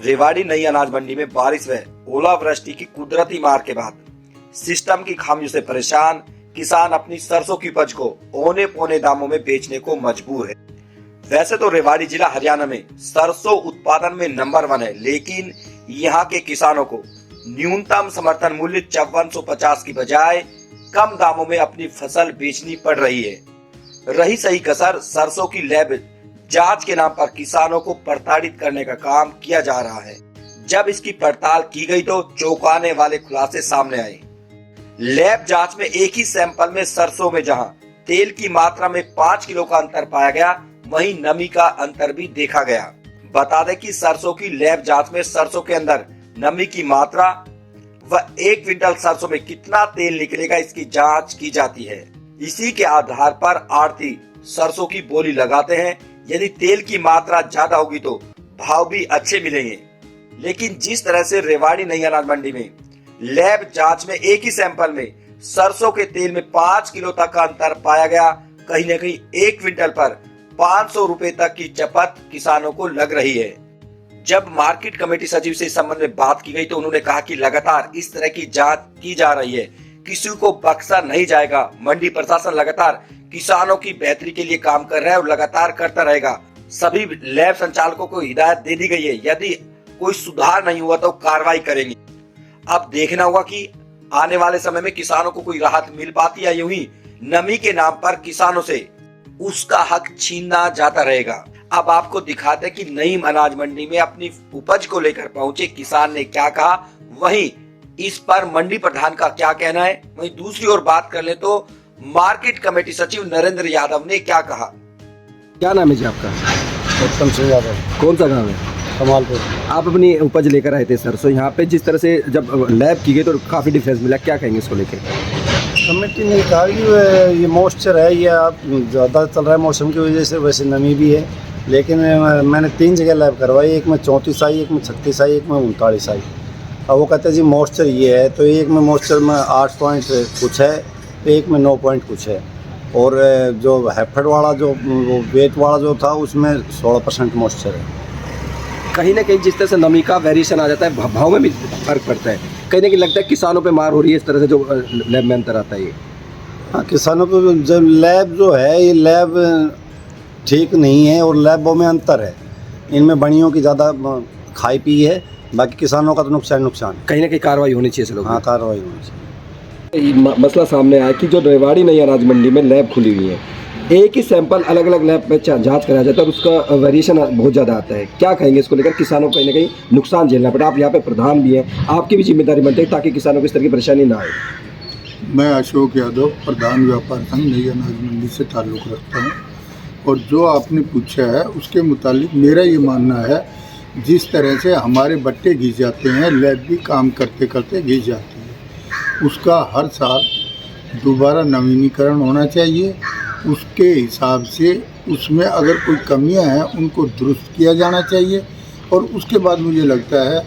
रेवाड़ी नई अनाज मंडी में बारिश व ओलावृष्टि की कुदरती मार के बाद सिस्टम की खामियों से परेशान किसान अपनी सरसों की उपज को औने पौने दामों में बेचने को मजबूर है। वैसे तो रेवाड़ी जिला हरियाणा में सरसों उत्पादन में नंबर 1 है, लेकिन यहाँ के किसानों को न्यूनतम समर्थन मूल्य 5450 की बजाय कम दामों में अपनी फसल बेचनी पड़ रही है। रही सही कसर सरसों की लैब जांच के नाम पर किसानों को प्रताड़ित करने का काम किया जा रहा है। जब इसकी पड़ताल की गई तो चौंकाने वाले खुलासे सामने आए। लैब जांच में एक ही सैंपल में सरसों में जहां तेल की मात्रा में 5 किलो का अंतर पाया गया, वहीं नमी का अंतर भी देखा गया। बता दें कि सरसों की लैब जांच में सरसों के अंदर नमी की मात्रा व 1 क्विंटल सरसों में कितना तेल निकलेगा इसकी जांच की जाती है। इसी के आधार पर आढ़ती सरसों की बोली लगाते हैं। यदि तेल की मात्रा ज्यादा होगी तो भाव भी अच्छे मिलेंगे। लेकिन जिस तरह से रेवाड़ी नई अनाज मंडी में लैब जांच में एक ही सैंपल में सरसों के तेल में 5 किलो तक का अंतर पाया गया, कहीं न कहीं 1 क्विंटल पर 500 रुपए तक की चपत किसानों को लग रही है। जब मार्केट कमेटी सचिव से इस संबंध में बात की गई तो उन्होंने कहा कि लगातार इस तरह की जांच की जा रही है, किसी को बख्शा नहीं जाएगा। मंडी प्रशासन लगातार किसानों की बेहतरी के लिए काम कर रहा है और लगातार करता रहेगा। सभी लैब संचालकों को हिदायत दे दी गई है, यदि कोई सुधार नहीं हुआ तो कार्रवाई करेंगे। अब देखना होगा कि आने वाले समय में किसानों को कोई राहत मिल पाती है, यूं ही नमी के नाम पर किसानों से उसका हक छीनना जाता रहेगा। अब आपको दिखाते कि नई अनाज मंडी में अपनी उपज को लेकर पहुंचे किसान ने क्या कहा, वहीं इस पर मंडी प्रधान का क्या कहना है। वहीं दूसरी ओर बात कर ले तो मार्केट कमेटी सचिव नरेंद्र यादव ने क्या कहा। क्या नाम है जी आपका? उत्तम सिंह यादव। कौन सा गांव है? कमालपुर। आप अपनी उपज लेकर आए थे सरसों, यहाँ पे जिस तरह से जब लैब की गई तो काफ़ी डिफरेंस मिला, क्या कहेंगे इसको लेकर? कमेटी ने कहा कि ये मॉइस्चर है, ये आप ज़्यादा चल रहा है मौसम की वजह से, वैसे नमी भी है। लेकिन मैंने 3 जगह लैब करवाई, एक में 34 आई, एक में 36 आई, एक में 39 आई। अब वो कहते हैं जी मॉइस्चर ये है, तो एक में मॉइस्चर में 8 पॉइंट कुछ है, एक में 9 पॉइंट कुछ है, और जो हेफेड वाला जो वेट वाला जो था उसमें 16% मॉइस्चर है। कहीं ना कहीं जिस तरह से नमी का वेरिएशन आ जाता है, भाव में भी फर्क पड़ता है। कहीं ना कहीं लगता है किसानों पे मार हो रही है इस तरह से जो लैब में अंतर आता है। ये हाँ, किसानों पे जब लैब जो है, ये लैब ठीक नहीं है और लैबों में अंतर है। इनमें बड़ियों की ज़्यादा खाई पी है, बाकी किसानों का तो नुकसान। कहीं ना कहीं कार्रवाई होनी चाहिए लोग। हाँ, कार्रवाई होनी चाहिए। मसला सामने आया कि जो रेवाड़ी नई अनाज मंडी में लैब खुली हुई है, एक ही सैंपल अलग अलग लैब में जांच कराया जाता है और उसका वेरिएशन बहुत ज़्यादा आता है। क्या कहेंगे इसको लेकर? किसानों को कहीं ना कहीं नुकसान झेलना पड़ा। आप यहाँ पे प्रधान भी हैं, आपकी भी जिम्मेदारी बनती है ताकि किसानों को इस तरह की परेशानी ना आए। मैं अशोक यादव, प्रधान व्यापार संघ नई अनाज मंडी से ताल्लुक़ रखता हूँ, और जो आपने पूछा है उसके मुतालिक मेरा ये मानना है, जिस तरह से हमारे बट्टे घिस जाते हैं, लैब भी काम करते करते घिस जाती है, उसका हर साल दोबारा नवीनीकरण होना चाहिए। उसके हिसाब से उसमें अगर कोई कमियां हैं उनको दुरुस्त किया जाना चाहिए, और उसके बाद मुझे लगता है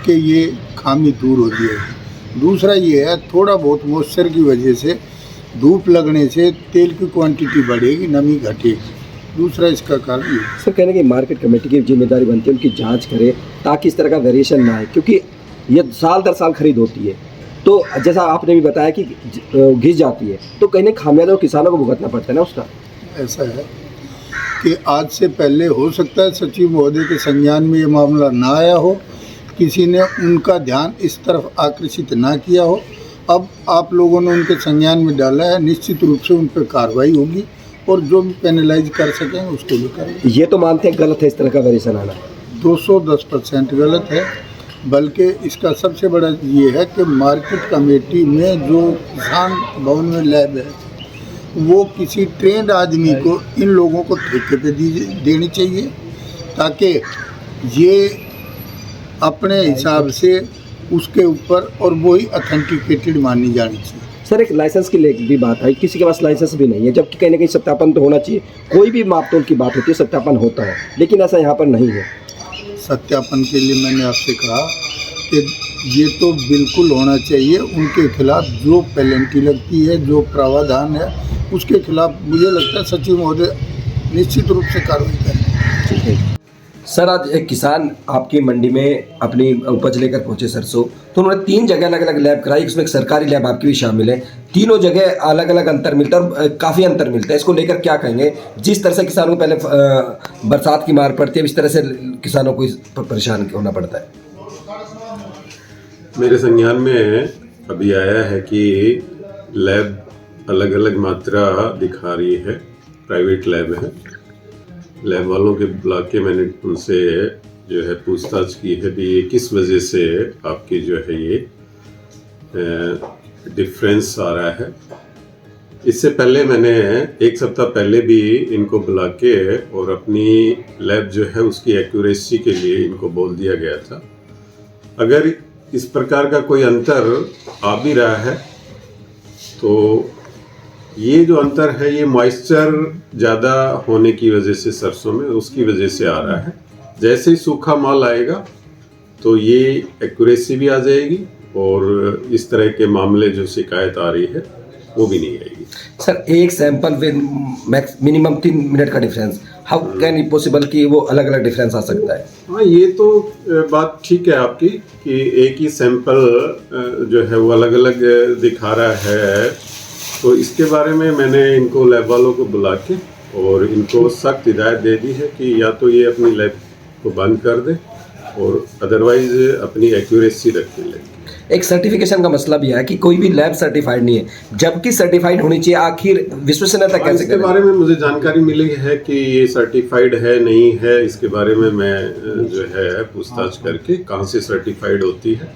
कि ये खामी दूर हो जाएगी। दूसरा ये है, थोड़ा बहुत मॉइस्चर की वजह से धूप लगने से तेल की क्वांटिटी बढ़ेगी, नमी घटेगी। दूसरा इसका कारण ये सर कहने की मार्केट कमेटी की जिम्मेदारी बनती है उनकी जांच करे ताकि इस तरह का वेरिएशन ना आए, क्योंकि ये साल दर साल खरीद होती है। तो जैसा आपने भी बताया कि घिस जाती है, तो कहीं ना खामियाजा किसानों को भुगतना पड़ता है ना उसका। ऐसा है कि आज से पहले हो सकता है सचिव महोदय के संज्ञान में ये मामला ना आया हो, किसी ने उनका ध्यान इस तरफ आकर्षित ना किया हो। अब आप लोगों ने उनके संज्ञान में डाला है, निश्चित रूप से उन पर कार्रवाई होगी और जो भी पेनलाइज कर सकें उसको भी करेंगे। ये तो मानते हैं गलत है इस तरह का वेरिएशन आना? 210% गलत है। बल्कि इसका सबसे बड़ा ये है कि मार्केट कमेटी में जो किसान भवन में लैब है, वो किसी ट्रेंड आदमी को, इन लोगों को ठेके पे देनी चाहिए, ताकि ये अपने हिसाब से उसके ऊपर, और वही ऑथेंटिकेटेड मानी जानी चाहिए। सर एक लाइसेंस की भी बात है, किसी के पास लाइसेंस भी नहीं है, जबकि कहीं ना कहीं सत्यापन तो होना चाहिए। कोई भी मापतोल की बात होती है, सत्यापन होता है, लेकिन ऐसा यहाँ पर नहीं है। सत्यापन के लिए मैंने आपसे कहा कि ये तो बिल्कुल होना चाहिए। उनके खिलाफ जो पेनल्टी लगती है, जो प्रावधान है, उसके खिलाफ मुझे लगता है सचिव महोदय निश्चित रूप से कार्रवाई करेंगे। ठीक है। सर आज एक किसान आपकी मंडी में अपनी उपज लेकर पहुंचे सरसों, तो उन्होंने 3 जगह अलग अलग लैब कराई, उसमें एक सरकारी लैब आपकी भी शामिल है। तीनों जगह अलग अलग अंतर मिलता है और काफ़ी अंतर मिलता है। इसको लेकर क्या कहेंगे? जिस तरह से किसानों को पहले बरसात की मार पड़ती है, इस तरह से किसानों को परेशान होना पड़ता है। मेरे संज्ञान में अभी आया है कि लैब अलग अलग मात्रा दिखा रही है, प्राइवेट लैब है। लैब वालों के बुला के मैंने उनसे जो है पूछताछ की है कि ये किस वजह से आपकी जो है ये डिफरेंस आ रहा है। इससे पहले मैंने 1 सप्ताह पहले भी इनको बुला के और अपनी लैब जो है उसकी एक्यूरेसी के लिए इनको बोल दिया गया था। अगर इस प्रकार का कोई अंतर आ भी रहा है तो ये जो अंतर है ये मॉइस्चर ज़्यादा होने की वजह से सरसों में उसकी वजह से आ रहा है। जैसे ही सूखा माल आएगा तो ये एक्यूरेसी भी आ जाएगी और इस तरह के मामले जो शिकायत आ रही है वो भी नहीं आएगी। सर एक सैंपल विद मिनिमम 3 मिनट का difference, how can it possible कि वो अलग अलग डिफरेंस आ सकता है? हाँ, ये तो बात ठीक है आपकी कि एक ही सैंपल जो है वो अलग अलग दिखा रहा है। तो इसके बारे में मैंने इनको लैब वालों को बुला के और इनको सख्त हिदायत दे दी है कि या तो ये अपनी लैब को बंद कर दे और अदरवाइज अपनी एक्यूरेसी रखने लगे। एक सर्टिफिकेशन का मसला भी है कि कोई भी लैब सर्टिफाइड नहीं है, जबकि सर्टिफाइड होनी चाहिए। आखिर विश्वसनीयता कैसे इसके बारे में मुझे जानकारी मिली है कि ये सर्टिफाइड है नहीं है, इसके बारे में मैं जो है पूछताछ करके कहाँ से सर्टिफाइड होती है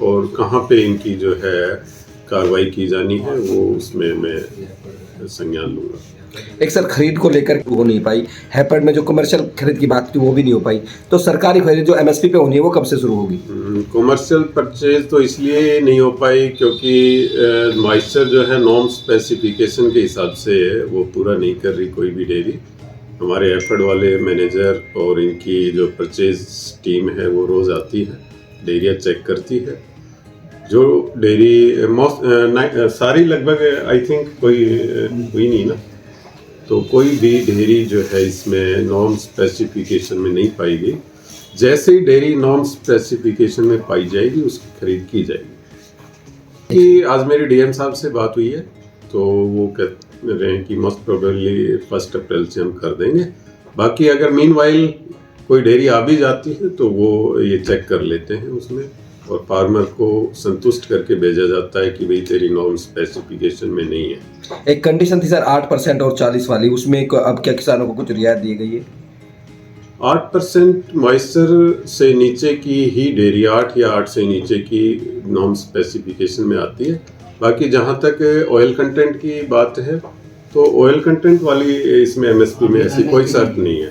और कहाँ पे इनकी जो है कार्रवाई की जानी है वो उसमें मैं संज्ञान लूँगा। एक सर खरीद को लेकर वो नहीं पाई, हैपर्ड में जो कमर्शियल खरीद की बात थी वो भी नहीं हो पाई, तो सरकारी खरीद जो एमएसपी पे होनी है वो कब से शुरू होगी? कमर्शियल परचेज तो इसलिए नहीं हो पाई क्योंकि मॉइस्चर जो है नॉर्म स्पेसिफिकेशन के हिसाब से वो पूरा नहीं कर रही कोई भी डेयरी। हमारे हैपर्ड वाले मैनेजर और इनकी जो परचेज टीम है वो रोज़ आती है, डेयरिया चेक करती है। जो डेयरी सारी लगभग आई थिंक कोई हुई नहीं ना, तो कोई भी डेयरी जो है इसमें नॉर्म स्पेसिफिकेशन में नहीं पाई गई। जैसे ही डेयरी नॉर्म स्पेसिफिकेशन में पाई जाएगी उसकी खरीद की जाएगी। कि आज मेरी डीएम साहब से बात हुई है तो वो कह रहे हैं कि मोस्ट प्रोबेबली 1 अप्रैल से हम कर देंगे। बाकी अगर मीनवाइल कोई डेयरी आ भी जाती है तो वो ये चेक कर लेते हैं उसमें और फार्मर को संतुष्ट करके भेजा जाता है कि भाई तेरी नॉर्म स्पेसिफिकेशन में नहीं है। एक कंडीशन थी सर 8% और 40 वाली, उसमें अब क्या किसानों को कुछ रियायत दी गई है? 8% मॉइस्चर से नीचे की ही डेयरी 8 या 8 से नीचे की नॉर्म स्पेसिफिकेशन में आती है। बाकी जहाँ तक ऑयल कंटेंट की बात है तो ऑयल कंटेंट वाली इसमें एमएसपी में ऐसी कोई शर्त नहीं है।